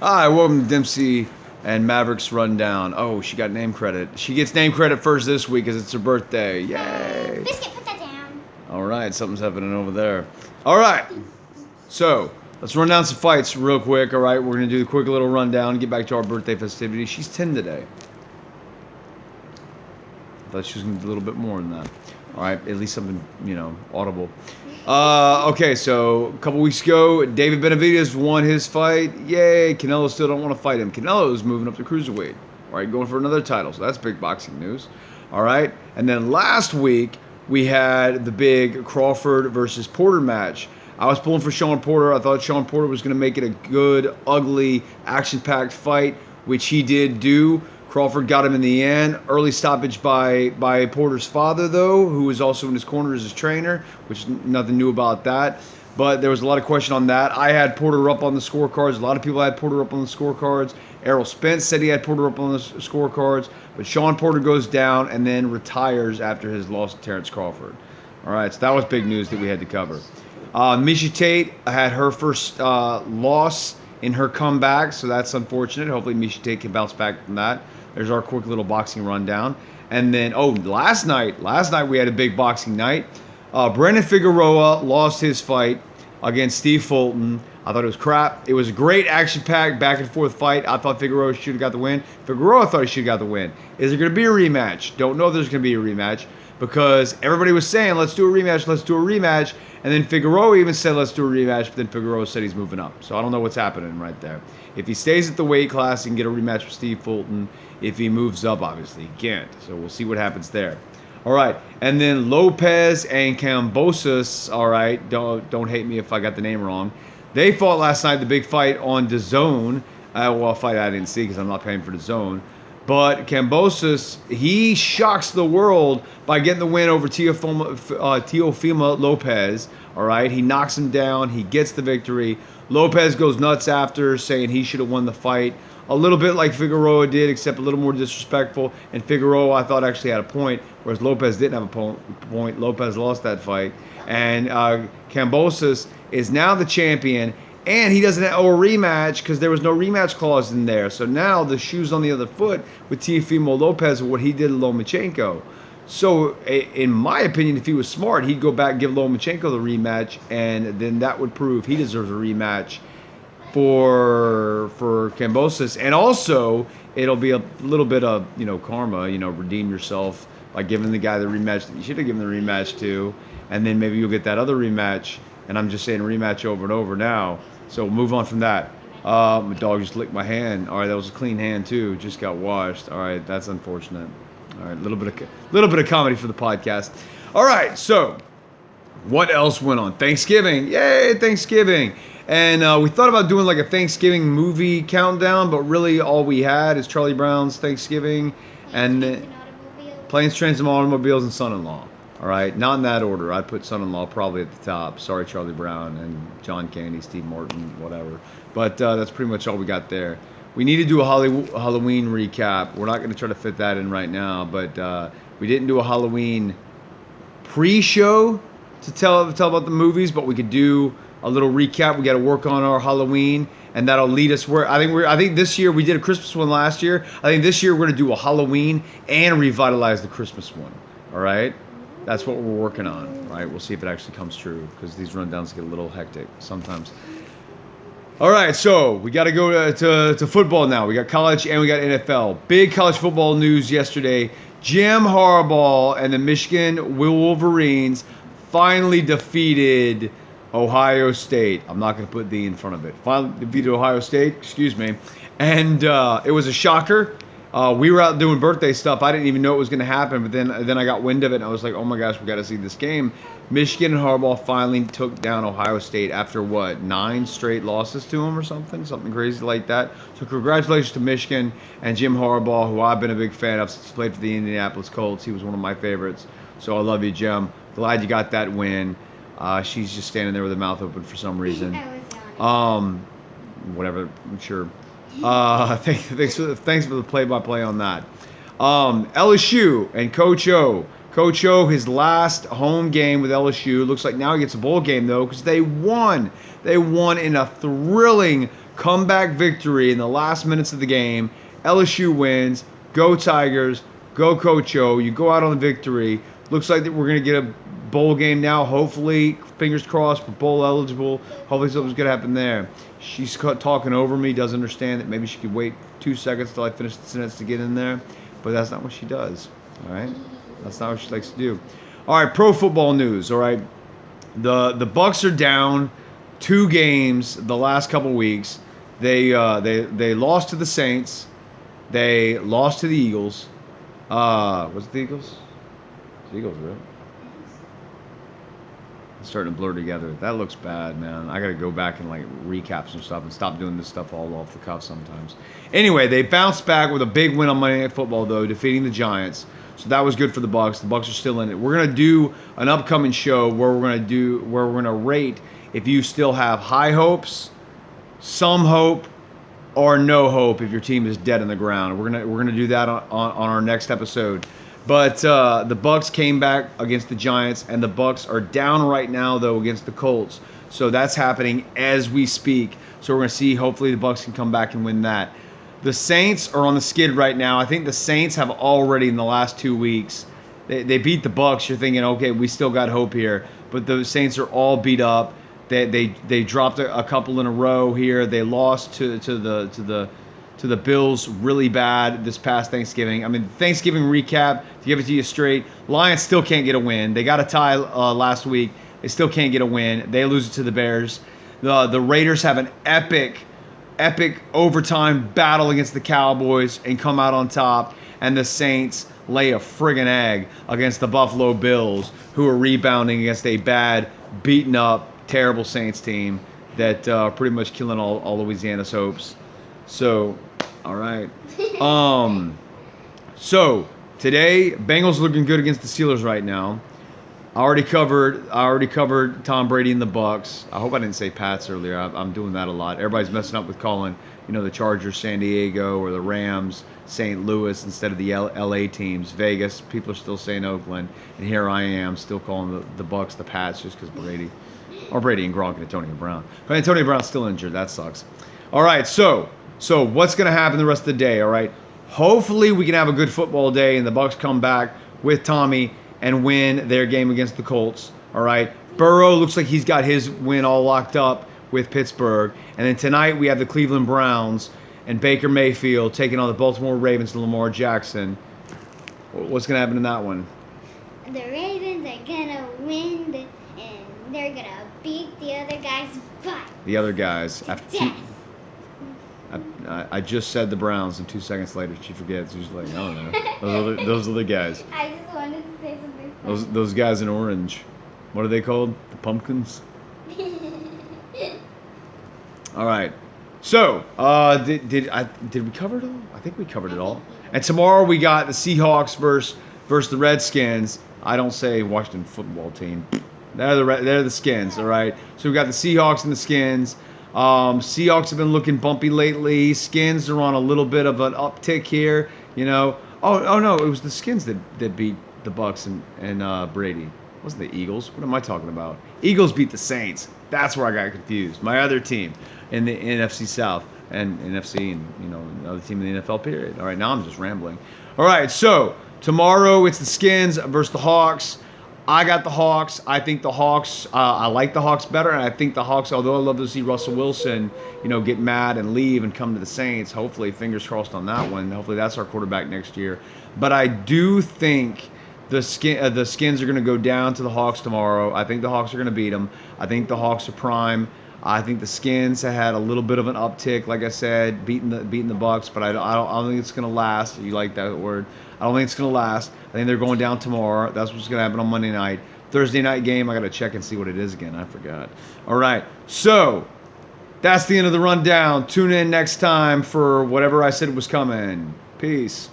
Hi, welcome to Dempsey and Maverick's Rundown. Oh, she got name credit. She gets name credit first this week because it's her birthday. Yay! Biscuit, put that down. All right, something's happening over there. All right, so let's run down some fights real quick. All right, we're gonna do the quick little rundown. Get back to our birthday festivities. She's 10 today. I thought she was gonna do a little bit more than that. All right, at least something audible. Okay, so a couple weeks ago, David Benavidez won his fight. Yay! Canelo still don't want to fight him. Canelo's moving up to cruiserweight. All right, going for another title. So that's big boxing news. All right, and then last week we had the big Crawford versus Porter match. I was pulling for Sean Porter. I thought Sean Porter was going to make it a good, ugly, action-packed fight, which he did do. Crawford got him in the end. Early stoppage by Porter's father, though, who was also in his corner as his trainer, which nothing new about that. But there was a lot of question on that. I had Porter up on the scorecards. A lot of people had Porter up on the scorecards. Errol Spence said he had Porter up on the scorecards. But Sean Porter goes down and then retires after his loss to Terrence Crawford. All right, so that was big news that we had to cover. Miesha Tate had her first loss in her comeback, so that's unfortunate. Hopefully Miesha Tate can bounce back from that. There's our quick little boxing rundown. And then, last night we had a big boxing night. Brandon Figueroa lost his fight against Steve Fulton. I thought it was crap. It was a great action-packed back-and-forth fight. I thought Figueroa should have got the win. Figueroa thought he should have got the win. Is there going to be a rematch? Don't know if there's going to be a rematch because everybody was saying, let's do a rematch, let's do a rematch. And then Figueroa even said, let's do a rematch, but then Figueroa said he's moving up. So I don't know what's happening right there. If he stays at the weight class, he can get a rematch with Steve Fulton. If he moves up, obviously, he can't. So we'll see what happens there. All right, and then Lopez and Cambosis, all right, don't hate me if I got the name wrong. They fought last night, the big fight on DAZN. Well, a fight I didn't see because I'm not paying for DAZN. But Cambosis, he shocks the world by getting the win over Teofimo Lopez. All right, he knocks him down. He gets the victory. Lopez goes nuts after, saying he should have won the fight. A little bit like Figueroa did, except a little more disrespectful. And Figueroa, I thought, actually had a point, whereas Lopez didn't have a point. Lopez lost that fight. And Cambosis is now the champion. And he doesn't owe a rematch because there was no rematch clause in there. So now the shoe's on the other foot with Teofimo Lopez and what he did to Lomachenko. So in my opinion, if he was smart, he'd go back and give Lomachenko the rematch, and then that would prove he deserves a rematch for Cambosis. And also, it'll be a little bit of karma. Redeem yourself by giving the guy the rematch that you should have given the rematch to, and then maybe you'll get that other rematch. And I'm just saying rematch over and over now. So move on from that. My dog just licked my hand. All right, that was a clean hand too. Just got washed. All right, that's unfortunate. All right, a little bit of comedy for the podcast. All right, so what else went on? Thanksgiving. Yay, Thanksgiving. And we thought about doing like a Thanksgiving movie countdown, but really all we had is Charlie Brown's Thanksgiving and Planes, Trains, and Automobiles and Son-in-Law. All right, not in that order. I'd put Son-in-Law probably at the top. Sorry, Charlie Brown and John Candy, Steve Martin, whatever. But that's pretty much all we got there. We need to do a Halloween recap. We're not going to try to fit that in right now, but we didn't do a Halloween pre-show to tell about the movies, but we could do a little recap. We got to work on our Halloween, and that'll lead us where I think this year we did a Christmas one last year. I think this year we're going to do a Halloween and revitalize the Christmas one. All right. That's what we're working on, right? We'll see if it actually comes true because these rundowns get a little hectic sometimes. All right, so we got to go to football now. We got college and we got NFL. Big college football news yesterday. Jim Harbaugh and the Michigan Wolverines finally defeated Ohio State. I'm not going to put the in front of it. Finally defeated Ohio State, excuse me. And it was a shocker. We were out doing birthday stuff. I didn't even know it was going to happen, but then I got wind of it, and I was like, oh my gosh, we got to see this game. Michigan and Harbaugh finally took down Ohio State after, 9 straight losses to them or something crazy like that. So congratulations to Michigan and Jim Harbaugh, who I've been a big fan of since he played for the Indianapolis Colts. He was one of my favorites. So I love you, Jim. Glad you got that win. She's just standing there with her mouth open for some reason. Whatever, I'm sure. Thanks for the play-by-play on that. LSU and Coach O. Coach O, his last home game with LSU. Looks like now he gets a bowl game, though, because they won. They won in a thrilling Comeback victory in the last minutes of the game. LSU wins. Go Tigers. Go Coach O. You go out on the victory. Looks like that we're going to get a bowl game now. Hopefully, fingers crossed, we're bowl eligible. Hopefully something's going to happen there. She's talking over me. Doesn't understand that maybe she could wait 2 seconds till I finish the sentence to get in there. But that's not what she does. All right? That's not what she likes to do. All right, pro football news. All right. The Bucks are down 2 games the last couple weeks. They lost to the Saints. They lost to the Eagles. Was it the Eagles? The Eagles, right? It's starting to blur together. That looks bad, man. I gotta go back and like recap some stuff and stop doing this stuff all off the cuff sometimes. Anyway, they bounced back with a big win on Monday Night Football, though, defeating the Giants. So that was good for the Bucks. The Bucks are still in it. We're gonna do an upcoming show where we're gonna rate if you still have high hopes, some hope, or no hope if your team is dead in the ground. We're gonna do that on our next episode. But the Bucks came back against the Giants, and the Bucks are down right now though against the Colts. So that's happening as we speak. So we're gonna see. Hopefully the Bucks can come back and win that. The Saints are on the skid right now. I think the Saints have already in the last 2 weeks. They beat the Bucks. You're thinking, okay, we still got hope here. But the Saints are all beat up. They dropped a couple in a row here. They lost to the Bills really bad this past Thanksgiving. I mean, Thanksgiving recap, to give it to you straight, Lions still can't get a win. They got a tie last week. They still can't get a win. They lose it to the Bears. The Raiders have an epic overtime battle against the Cowboys and come out on top. And the Saints lay a friggin' egg against the Buffalo Bills, who are rebounding against a bad, beaten up, terrible Saints team that pretty much killing all Louisiana's hopes. So, all right. So today, Bengals looking good against the Steelers right now. I already covered Tom Brady and the Bucks. I hope I didn't say Pats earlier. I'm doing that a lot. Everybody's messing up with calling, the Chargers San Diego or the Rams St. Louis instead of the LA teams. Vegas, people are still saying Oakland, and here I am still calling the Bucks the Pats just because Brady and Gronk and Antonio Brown. But Antonio Brown's still injured. That sucks. All right, so what's going to happen the rest of the day? All right, hopefully we can have a good football day and the Bucks come back with Tommy and win their game against the Colts. All right. Burrow looks like he's got his win all locked up with Pittsburgh. And then tonight we have the Cleveland Browns and Baker Mayfield taking on the Baltimore Ravens and Lamar Jackson. What's going to happen in that one? The Ravens are going to win and they're going to beat the other guys' butt. The other guys. I just said the Browns, and 2 seconds later she forgets. She's like, I don't know. Those are the guys. I just wanted to say something. Those guys in orange. What are they called? The Pumpkins? All right. So, did we cover it all? I think we covered it all. And tomorrow we got the Seahawks versus the Redskins. I don't say Washington football team. They're the Skins, all right? So we got the Seahawks and the Skins. Seahawks have been looking bumpy lately. Skins are on a little bit of an uptick here, Oh no, it was the Skins that beat the Bucks and Brady. It wasn't the Eagles? What am I talking about? Eagles beat the Saints. That's where I got confused. My other team in the NFC South and NFC and another team in the NFL period. All right, now I'm just rambling. All right, so tomorrow it's the Skins versus the Hawks. I got the Hawks. I think the Hawks, I like the Hawks better. And I think the Hawks, although I love to see Russell Wilson, get mad and leave and come to the Saints. Hopefully, fingers crossed on that one. Hopefully, that's our quarterback next year. But I do think the Skins are going to go down to the Hawks tomorrow. I think the Hawks are going to beat them. I think the Hawks are prime. I think the Skins have had a little bit of an uptick, like I said, beating the Bucks. But I don't think it's going to last. You like that word? I don't think it's going to last. I think they're going down tomorrow. That's what's going to happen on Monday night. Thursday night game, I got to check and see what it is again. I forgot. All right. So that's the end of the rundown. Tune in next time for whatever I said was coming. Peace.